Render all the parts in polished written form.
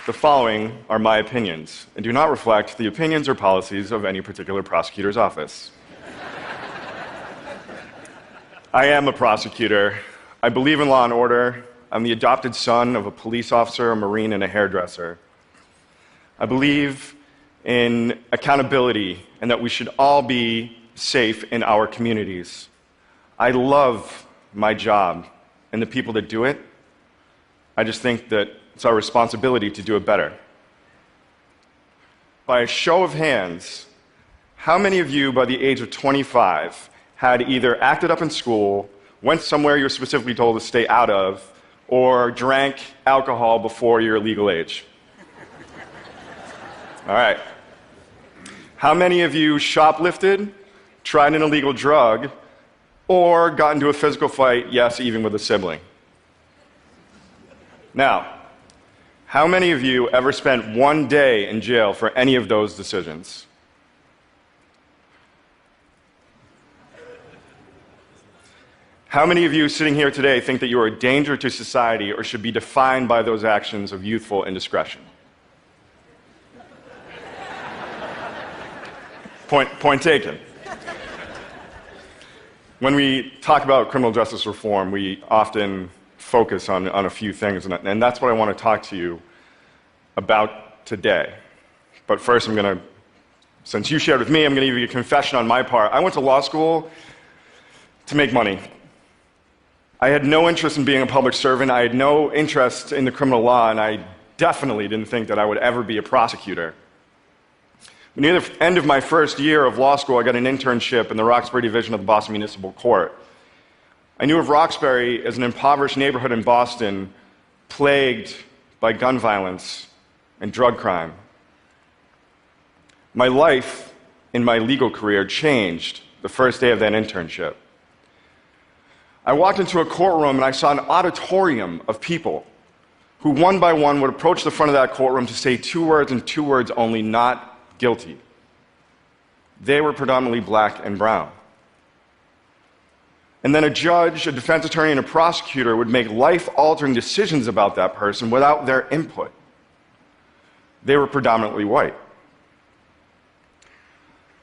The following are my opinions and do not reflect the opinions or policies of any particular prosecutor's office. I am a prosecutor. I believe in law and order. I'm the adopted son of a police officer, a Marine, and a hairdresser. I believe in accountability and that we should all be safe in our communities. I love my job and the people that do it. I just think that it's our responsibility to do it better. By a show of hands, how many of you by the age of 25 had either acted up in school, went somewhere you're specifically told to stay out of, or drank alcohol before your legal age? All right. How many of you shoplifted, tried an illegal drug, or got into a physical fight, yes, even with a sibling? Now, how many of you ever spent one day in jail for any of those decisions? How many of you sitting here today think that you are a danger to society or should be defined by those actions of youthful indiscretion? Point taken. When we talk about criminal justice reform, we often focus on a few things, and that's what I want to talk to you about today. But first, since you shared with me, I'm going to give you a confession on my part. I went to law school to make money. I had no interest in being a public servant. I had no interest in the criminal law, and I definitely didn't think that I would ever be a prosecutor. Near the end of my first year of law school, I got an internship in the Roxbury Division of the Boston Municipal Court. I knew of Roxbury as an impoverished neighborhood in Boston, plagued by gun violence and drug crime. My life in my legal career changed the first day of that internship. I walked into a courtroom and I saw an auditorium of people who one by one would approach the front of that courtroom to say two words and two words only, not guilty. They were predominantly black and brown. And then a judge, a defense attorney, and a prosecutor would make life-altering decisions about that person without their input. They were predominantly white.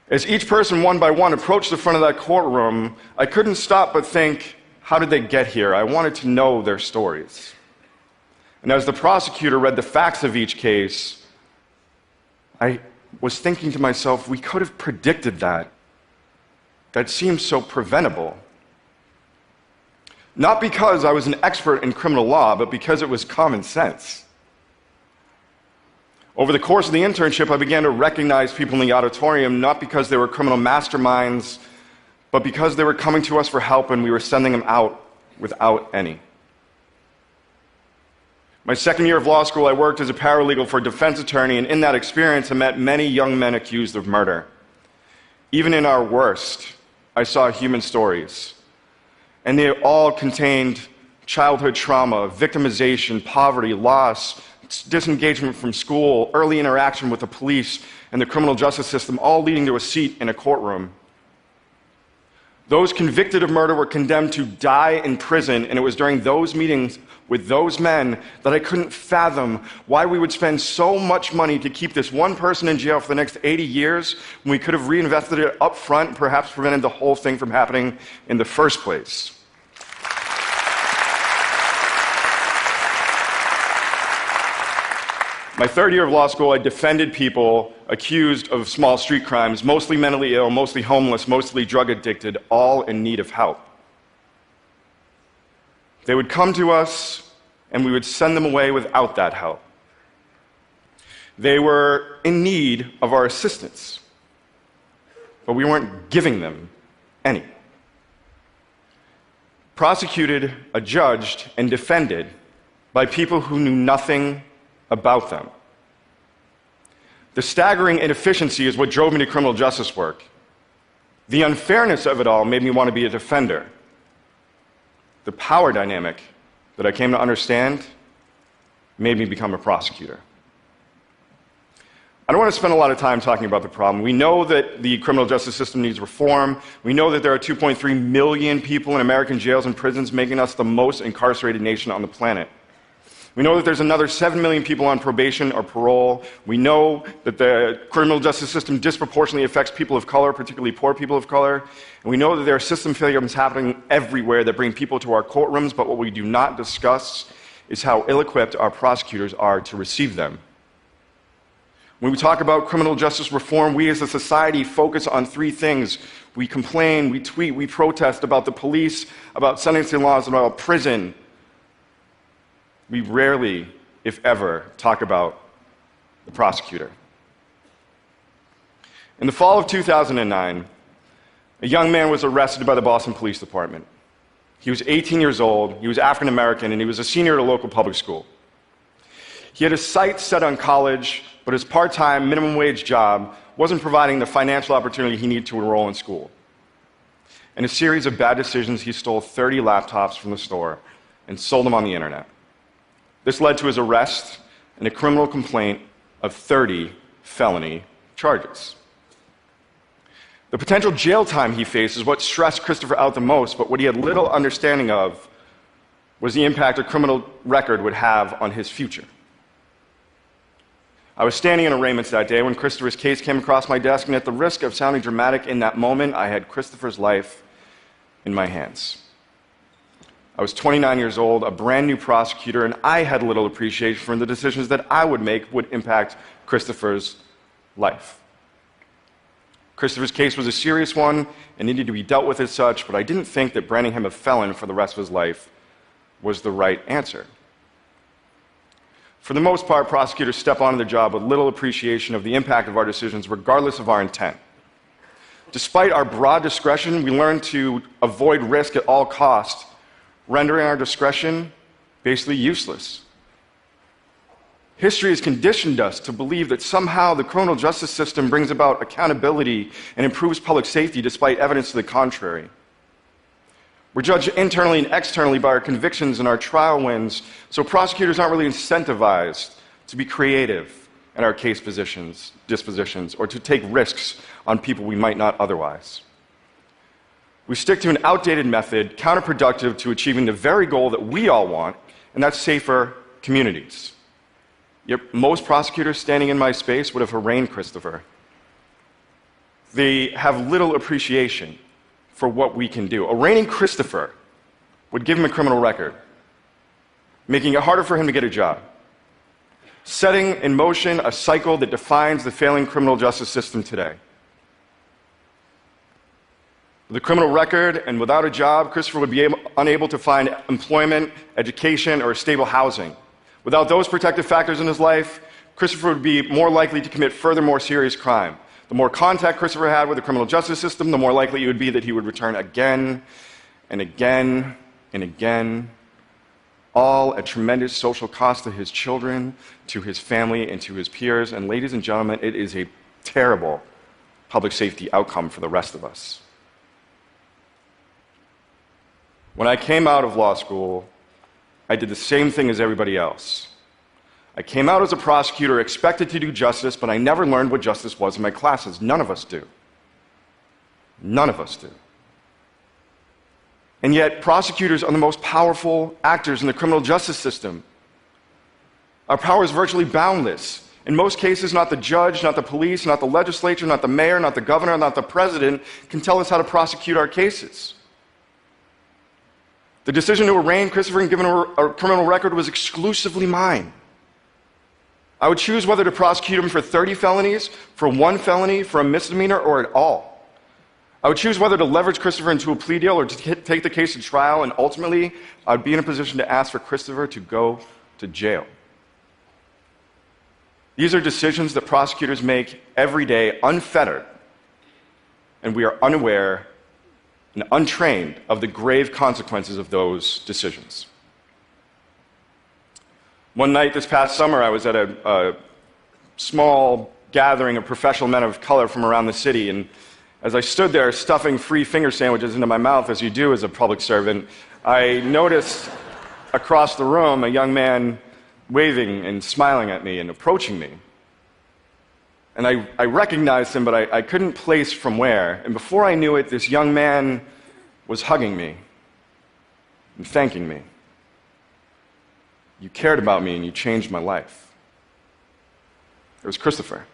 As each person, one by one, approached the front of that courtroom, I couldn't stop but think, how did they get here? I wanted to know their stories. And as the prosecutor read the facts of each case, I was thinking to myself, we could have predicted that. That seems so preventable. Not because I was an expert in criminal law, but because it was common sense. Over the course of the internship, I began to recognize people in the auditorium, not because they were criminal masterminds, but because they were coming to us for help and we were sending them out without any. My second year of law school, I worked as a paralegal for a defense attorney, and in that experience, I met many young men accused of murder. Even in our worst, I saw human stories. And they all contained childhood trauma, victimization, poverty, loss, disengagement from school, early interaction with the police and the criminal justice system, all leading to a seat in a courtroom. Those convicted of murder were condemned to die in prison, and it was during those meetings with those men that I couldn't fathom why we would spend so much money to keep this one person in jail for the next 80 years when we could have reinvested it up front and perhaps prevented the whole thing from happening in the first place. My third year of law school, I defended people accused of small street crimes, mostly mentally ill, mostly homeless, mostly drug addicted, all in need of help. They would come to us, and we would send them away without that help. They were in need of our assistance, but we weren't giving them any. Prosecuted, adjudged, and defended by people who knew nothing about them. The staggering inefficiency is what drove me to criminal justice work. The unfairness of it all made me want to be a defender. The power dynamic that I came to understand made me become a prosecutor. I don't want to spend a lot of time talking about the problem. We know that the criminal justice system needs reform. We know that there are 2.3 million people in American jails and prisons, making us the most incarcerated nation on the planet. We know that there's another 7 million people on probation or parole. We know that the criminal justice system disproportionately affects people of color, particularly poor people of color. And we know that there are system failures happening everywhere that bring people to our courtrooms, but what we do not discuss is how ill-equipped our prosecutors are to receive them. When we talk about criminal justice reform, we as a society focus on three things. We complain, we tweet, we protest about the police, about sentencing laws, about prison. We rarely, if ever, talk about the prosecutor. In the fall of 2009, a young man was arrested by the Boston Police Department. He was 18 years old, he was African American, and he was a senior at a local public school. He had his sights set on college, but his part-time, minimum wage job wasn't providing the financial opportunity he needed to enroll in school. In a series of bad decisions, he stole 30 laptops from the store and sold them on the internet. This led to his arrest and a criminal complaint of 30 felony charges. The potential jail time he faced is what stressed Kiristofer out the most, but what he had little understanding of was the impact a criminal record would have on his future. I was standing in arraignments that day when Kiristofer's case came across my desk, and at the risk of sounding dramatic in that moment, I had Kiristofer's life in my hands. I was 29 years old, a brand new prosecutor, and I had little appreciation for the decisions that I would make would impact Kiristofer's life. Kiristofer's case was a serious one and needed to be dealt with as such, but I didn't think that branding him a felon for the rest of his life was the right answer. For the most part, prosecutors step onto the job with little appreciation of the impact of our decisions, regardless of our intent. Despite our broad discretion, we learn to avoid risk at all costs, rendering our discretion basically useless. History has conditioned us to believe that somehow the criminal justice system brings about accountability and improves public safety despite evidence to the contrary. We're judged internally and externally by our convictions and our trial wins, so prosecutors aren't really incentivized to be creative in our case dispositions or to take risks on people we might not otherwise. We stick to an outdated method, counterproductive to achieving the very goal that we all want, and that's safer communities. Yet most prosecutors standing in my space would have arraigned Kiristofer. They have little appreciation for what we can do. Arraigning Kiristofer would give him a criminal record, making it harder for him to get a job, setting in motion a cycle that defines the failing criminal justice system today. With a criminal record and without a job, Kiristofer would be unable to find employment, education, or stable housing. Without those protective factors in his life, Kiristofer would be more likely to commit further, more serious crime. The more contact Kiristofer had with the criminal justice system, the more likely it would be that he would return again and again and again, all at tremendous social cost to his children, to his family, and to his peers. And ladies and gentlemen, it is a terrible public safety outcome for the rest of us. When I came out of law school, I did the same thing as everybody else. I came out as a prosecutor, expected to do justice, but I never learned what justice was in my classes. None of us do. None of us do. And yet, prosecutors are the most powerful actors in the criminal justice system. Our power is virtually boundless. In most cases, not the judge, not the police, not the legislature, not the mayor, not the governor, not the president can tell us how to prosecute our cases. The decision to arraign Kiristofer and give him a criminal record was exclusively mine. I would choose whether to prosecute him for 30 felonies, for one felony, for a misdemeanor, or at all. I would choose whether to leverage Kiristofer into a plea deal or to take the case to trial, and ultimately, I would be in a position to ask for Kiristofer to go to jail. These are decisions that prosecutors make every day, unfettered, and we are unaware and untrained of the grave consequences of those decisions. One night this past summer, I was at a small gathering of professional men of color from around the city, and as I stood there stuffing free finger sandwiches into my mouth, as you do as a public servant, I noticed across the room a young man waving and smiling at me and approaching me. And I recognized him, but I couldn't place from where. And before I knew it, this young man was hugging me and thanking me. You cared about me and you changed my life. It was Christopher.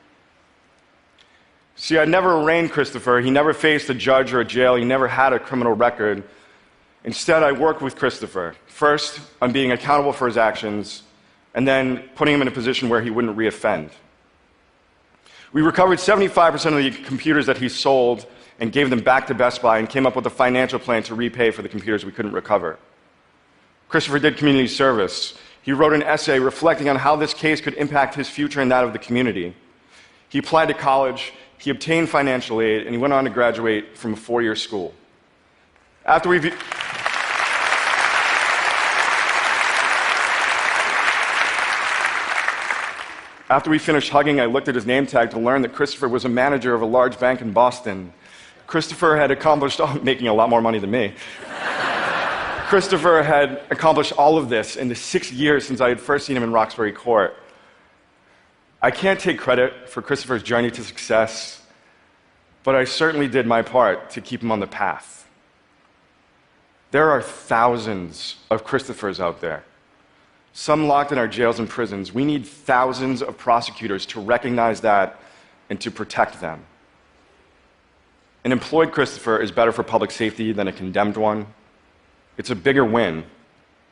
See, I never arraigned Christopher. He never faced a judge or a jail. He never had a criminal record. Instead, I worked with Christopher, first on being accountable for his actions, and then putting him in a position where he wouldn't reoffend. We recovered 75% of the computers that he sold and gave them back to Best Buy and came up with a financial plan to repay for the computers we couldn't recover. Christopher did community service. He wrote an essay reflecting on how this case could impact his future and that of the community. He applied to college, he obtained financial aid, and he went on to graduate from a 4-year school. After we finished hugging, I looked at his name tag to learn that Christopher was a manager of a large bank in Boston. Christopher had accomplished, making a lot more money than me. Christopher had accomplished all of this in the 6 years since I had first seen him in Roxbury Court. I can't take credit for Christopher's journey to success, but I certainly did my part to keep him on the path. There are thousands of Christophers out there, some locked in our jails and prisons. We need thousands of prosecutors to recognize that and to protect them. An employed Christopher is better for public safety than a condemned one. It's a bigger win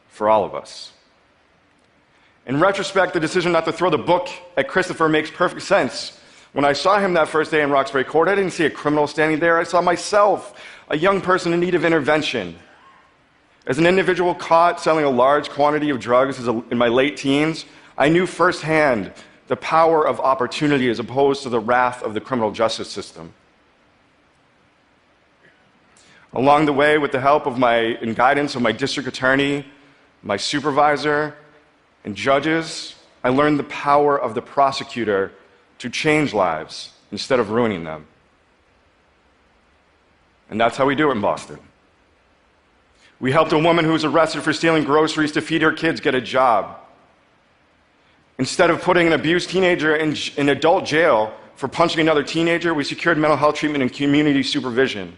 for all of us. In retrospect, the decision not to throw the book at Christopher makes perfect sense. When I saw him that first day in Roxbury Court, I didn't see a criminal standing there. I saw myself, a young person in need of intervention. As an individual caught selling a large quantity of drugs in my late teens, I knew firsthand the power of opportunity as opposed to the wrath of the criminal justice system. Along the way, with the help of and guidance of my district attorney, my supervisor, and judges, I learned the power of the prosecutor to change lives instead of ruining them. And that's how we do it in Boston. We helped a woman who was arrested for stealing groceries to feed her kids get a job. Instead of putting an abused teenager in adult jail for punching another teenager, we secured mental health treatment and community supervision.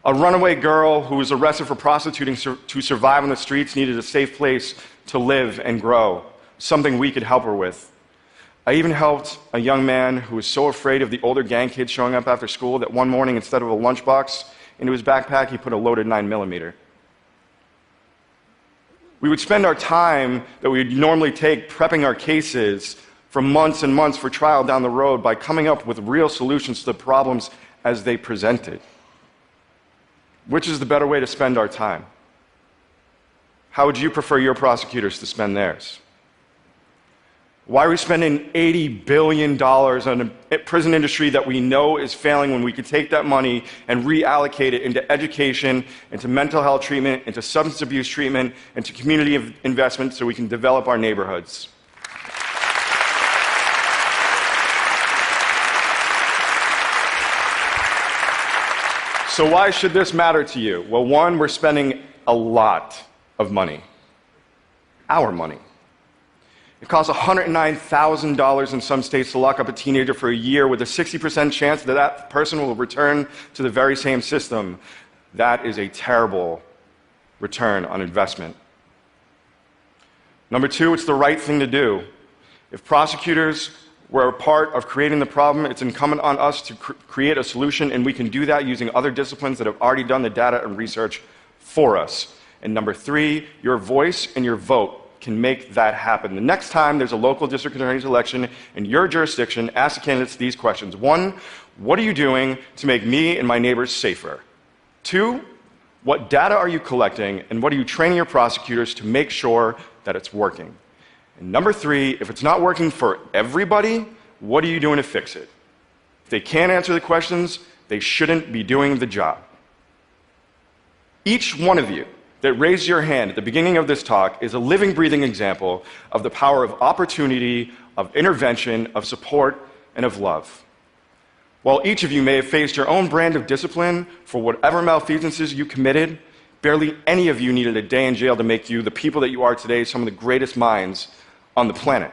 A runaway girl who was arrested for prostituting to survive on the streets needed a safe place to live and grow, something we could help her with. I even helped a young man who was so afraid of the older gang kids showing up after school that one morning, instead of a lunchbox into his backpack, he put a loaded 9mm. We would spend our time that we would normally take prepping our cases for months and months for trial down the road by coming up with real solutions to the problems as they presented. Which is the better way to spend our time? How would you prefer your prosecutors to spend theirs? Why are we spending $80 billion on a prison industry that we know is failing when we could take that money and reallocate it into education, into mental health treatment, into substance abuse treatment, into community investment so we can develop our neighborhoods? So why should this matter to you? Well, one, we're spending a lot of money. Our money. It costs $109,000 in some states to lock up a teenager for a year with a 60% chance that that person will return to the very same system. That is a terrible return on investment. Number two, it's the right thing to do. If prosecutors were a part of creating the problem, it's incumbent on us to create a solution, and we can do that using other disciplines that have already done the data and research for us. And number three, your voice and your vote can make that happen. The next time there's a local district attorney's election in your jurisdiction, ask the candidates these questions. One, what are you doing to make me and my neighbors safer? Two, what data are you collecting, and what are you training your prosecutors to make sure that it's working? And number three, if it's not working for everybody, what are you doing to fix it? If they can't answer the questions, they shouldn't be doing the job. Each one of you that raised your hand at the beginning of this talk is a living, breathing example of the power of opportunity, of intervention, of support, and of love. While each of you may have faced your own brand of discipline for whatever malfeasances you committed, barely any of you needed a day in jail to make you the people that you are today, some of the greatest minds on the planet.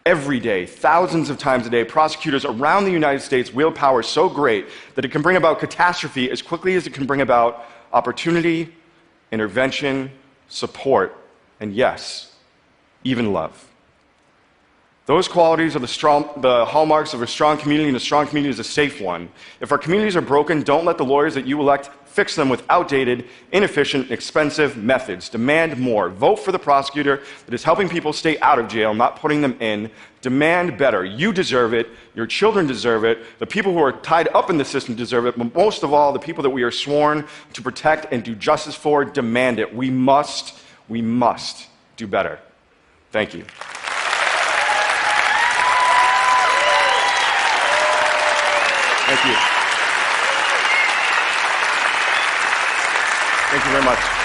Every day, thousands of times a day, prosecutors around the United States wield power so great that it can bring about catastrophe as quickly as it can bring about opportunity, intervention, support, and yes, even love. Those qualities are the hallmarks of a strong community, and a strong community is a safe one. If our communities are broken, don't let the lawyers that you elect fix them with outdated, inefficient, expensive methods. Demand more. Vote for the prosecutor that is helping people stay out of jail, not putting them in. Demand better. You deserve it. Your children deserve it. The people who are tied up in the system deserve it. But most of all, the people that we are sworn to protect and do justice for demand it. We must do better. Thank you. Thank you. Thank you very much.